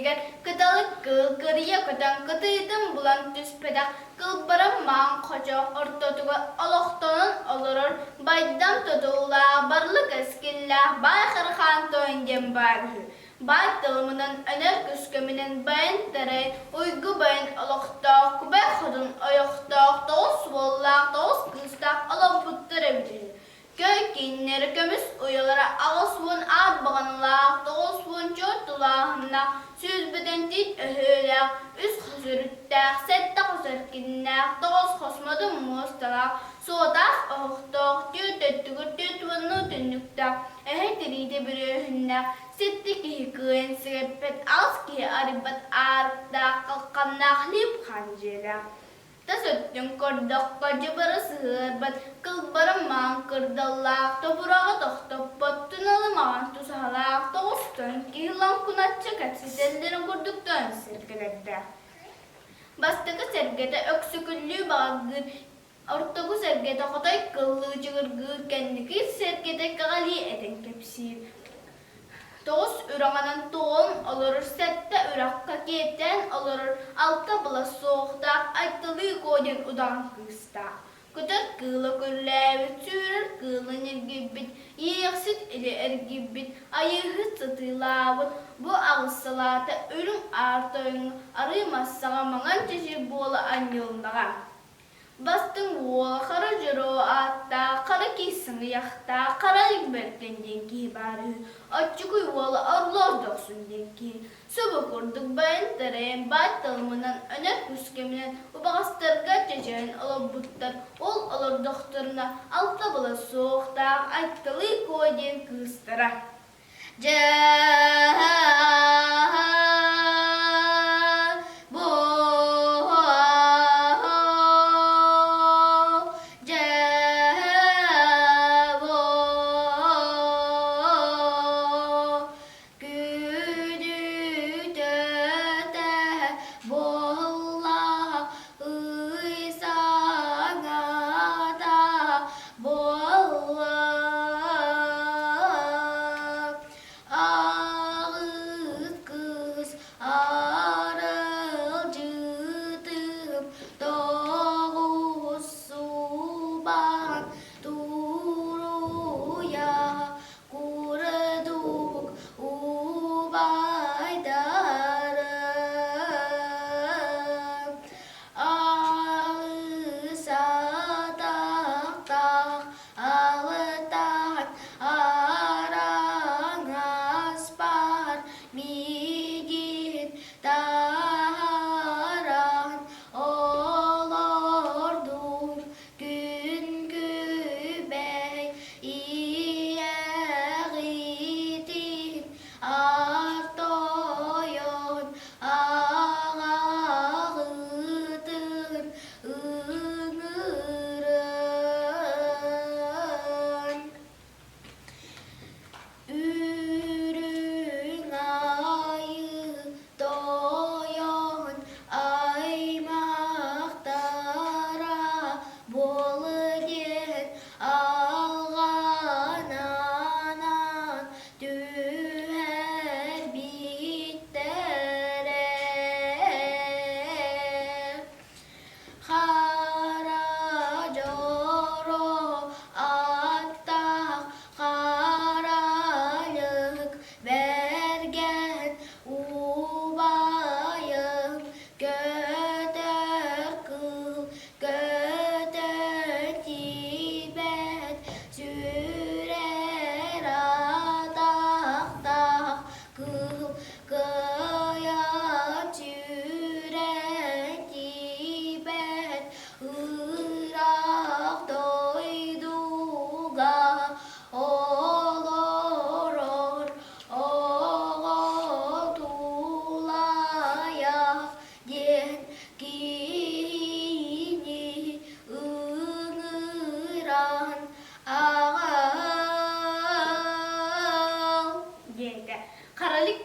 eger kıtalık kıl kırıya köten kıtıydım bulan tüspedak kıl barım mağın koca ortotuğa oloqtonun olurur baydan tutuğla barlık eskilla bay kırkan toyungen barı. Bay tılımının öner küskümünün bayan tere uygu bayan oloqtoq kubay xudun oyoqtoq toğuz bollaq toğuz kıstaq olaq puttırebilir. Köy kinleri kömüs uyalara ağusvun ad bağınlaq toğuzvun çortulağına süz bedentit öhülaq üst xüzürüttaq settaq üzerkinnaq toğuz xosmadın mustalaq soğudaq oğuqtoq tüytöttügür tüytüvünü tünnüktaq ehetiride bir öhünnaq settik hikıyen sigeppet ağız ki aribat ağrıqtaq qalqannaq lip xanjelaq. Tasöttün kordok koca barı sığırbat, kıl barı mağın kırdallaq, topurağı toxtoppat, tünalımağın tusalaq, toğustun ki hılan kunatçı katsitellerin kurduktan sirkelekte. Bastıkı sergete öksüküllü bağır, ortağı sergete xotay kıllı cığırgır kendiki sergete kağali eden kepsir. Toğuz ürağının toğun olurur, sette üraqqa keten olurur, alta bula soğuqtaq, aytılı koden udan kıstaq. Kütür kılı küllevit, sürür kılı nirgibbit, yeğsit ili ergibbit, ayığı sıtılabıt, bu ağısılata ölüm artığını arıymazsağa mağan çeşir boğla anyılnağa. Bastın voğla kara jiro atta, kara kesin yaxta, karalık berkenden ki barı. Açıkıy voğla arlar doksun denki. Soba kurduk bayan tereyim, bat talımından öner küskeminen, ubağastırga çeçeğin alabuttar, ol alır doktoruna, altta bala soğukta, ayttalı koyden kıstıra.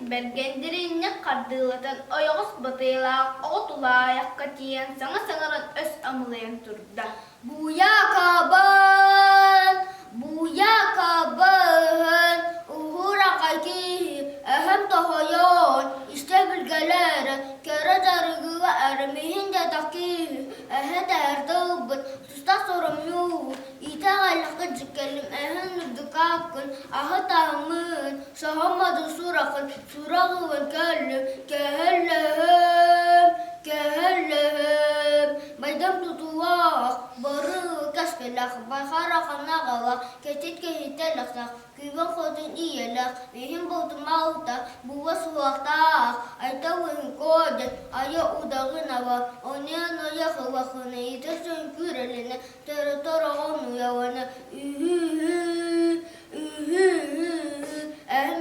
Bergendirinne kardılatan oyağız batıyla otula yakka tiyen sana sanırın öz amılayan turda. Bu yakaban, uhura kayki, ehem tohoyon, işte bilge surağın kellem kellem baydan tutuaq barı kaskelaq bahara xanaqala ketit kehitelaq küven xodun iyelaq mihim botum mauta buwa suaqtaq aytawın kodet aya udağınava onyan ayaxıvaxını itersen küreline tere onu yavana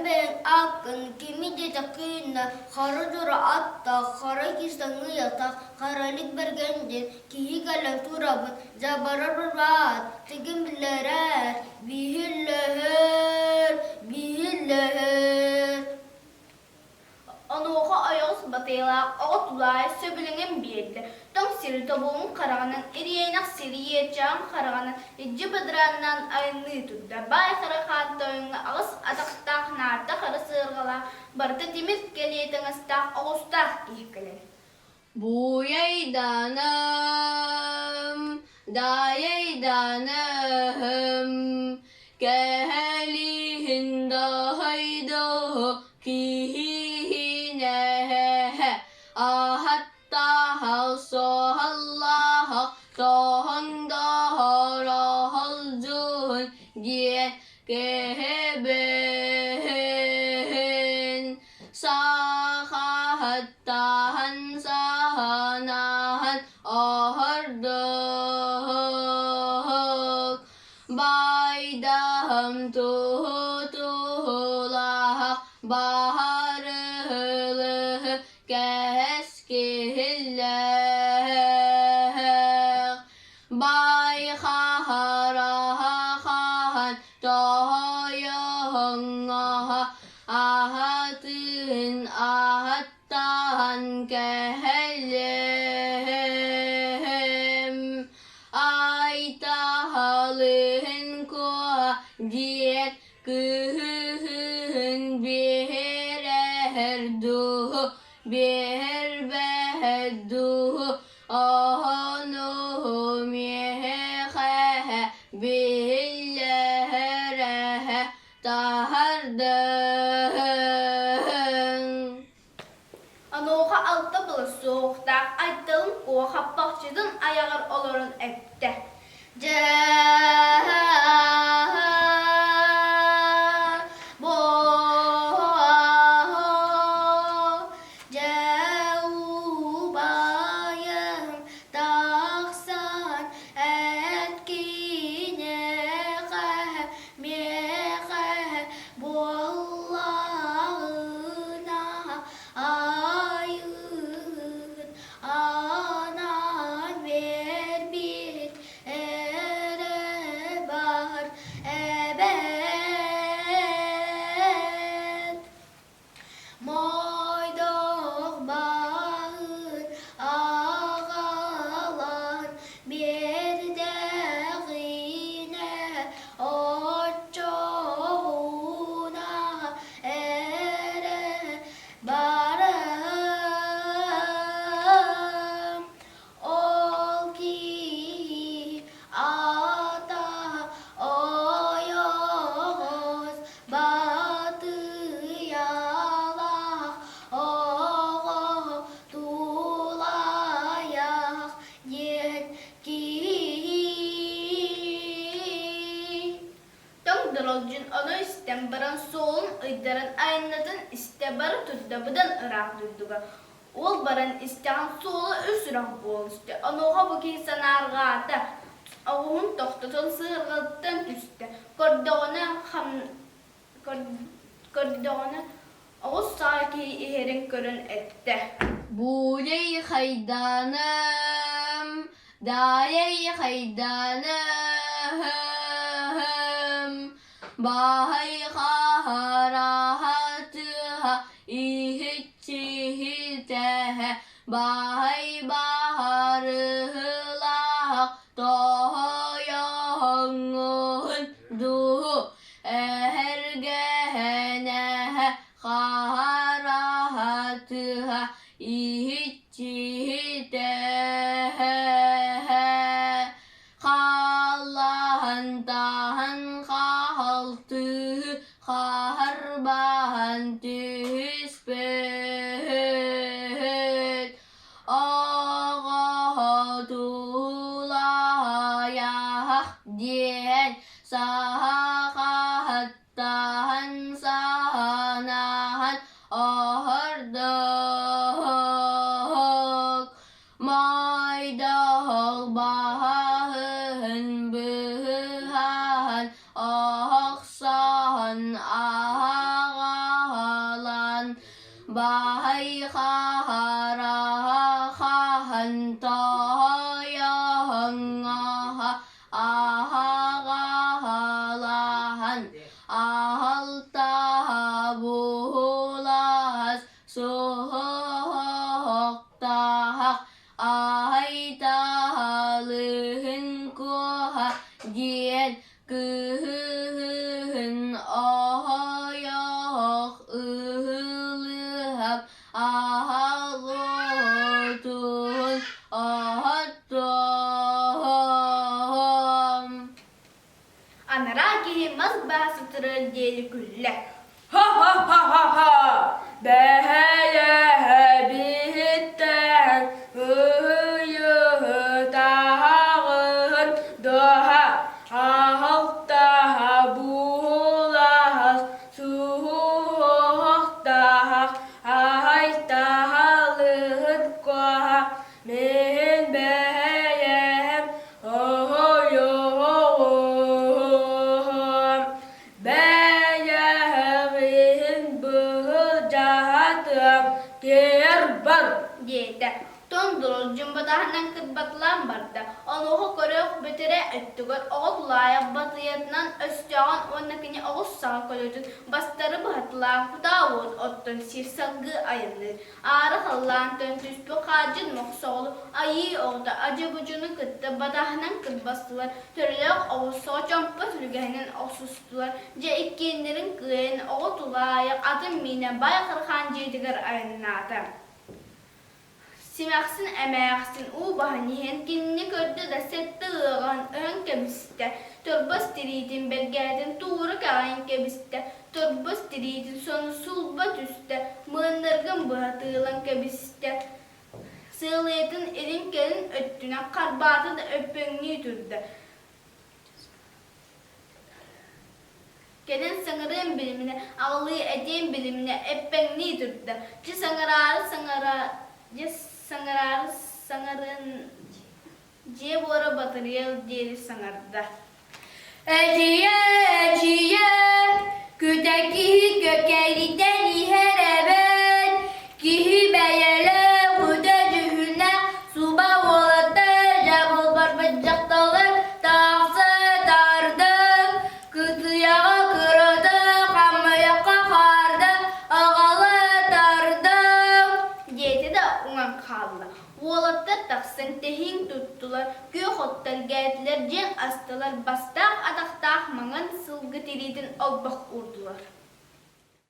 ben akın kimi de takına xara dura atta xara kistanı yatak xaralik bergendir kihi galan turabın zabarar berbat tigim bilerer bihilleher Anoğa ayos batıyla ağıtulay söbülünün birdi. Tüm siri tobuğun karağının eriyenak siriyeceğim karağının cıbıdırandan aynı tuttu. Bay karakat toyunga ağız ataktak narta karı sığırgala barda demir geliyetiniz ağustak ihkelen. Bu yaydanım, da yaydanım, kehlihin da haydo kihine ahatta halso Allah tohanda rahal diye keheben sahahattahan sahanahan ahardok baydaham tuhutulah baharılıh keskihiller bay khaharahan toyongaha ahatın ahattan kehelem aytahalın koa diyet kıhın bihererduhu biherberduhu ahonu mihehe billehere tahardın. Anoğa altta bılı soğukta aytalım koğa happakçıdın ayağır olurun etti. Dırolcun onu istembaran solun ıydaran aynadın istebarı tuttabıdan ırak durduga. Ol baran isteğen solu üsürak bol iste. Anoğa bu ki sanargata. Ağun toxtatın sığırgıttan tüste. Kordağına ağuz saki iherin körün etti. Buley haydanım, dayey haydanım, bahay harahatıha ihitçihitehe, bahay baharıhılah tohoyongun duhu, ergehenehe harahatıha ihitçihitehe, Kallahan tahan kaltı harbahan tüh raha ha han ta ha ya han ha aha ga ha la han ahal ta ha bu la has so hok ta hak ahai ta ha lehen ko ha diet kehen aha ya hok hab ahalotun ahattom. Anara ki mazbah sıtırı diyeli gülle. Ha ha ha ha ha. Beheye bihitten hıyı tahağın doha ahaktaha buğulahas suhuktaha ahaytahalığın koha min beheyem ohoyohom beyehin bıhı cahatım gerbar Diyete. Tondurul cumbadahanan kırbatlan barda. Onu koruyup bitere ettigar. Oğul laya batıyatından östüğün onakini oğuz sağ koyudun. Bastarı bahatlar. Davud ottun sirsalgı ayırılır. Ağrı hallan töntüspü kacın moksoğlu. Ayı oğda acı bucunu kıttı. Badahanan kırbastılar. Törlük oğuz soğ çompa sürgahinin osustular. Ce ikkenlerin kıyın oğul laya adım mine bay kırkan cedigar ayınladı. Simaksin emeğsin u bahanihen kinni kördü de sette ığan ön kebiste. Torbas diridin belgedin tuğru kağın kebiste. Torbas diridin sonu sulbat üstte. Mığınırgın bahatığılan kebiste. Sığılıyatın elin kelin öttüne karbatı da öpünlüğü türdü. Gelin sanırın bilimine, ağlıyı edeyim bilimine, öpünlüğü türdü. Sangarın ciye bora batırıyor diye sangarda. Eciye eciye küteki kökeliden iherebet kihi beyele kuda cühüne suba volata cabıl barbacaktalar tağsı dardı kıtıyağa kırdı kamaya kakardı ağalı dardı. Diyeti de ulan kaldı. Volatta taksın tehin tuttular. Gök otlar geldiler, cen astılar. Bastak adaktak mağın sılgı tiridin albak urdular.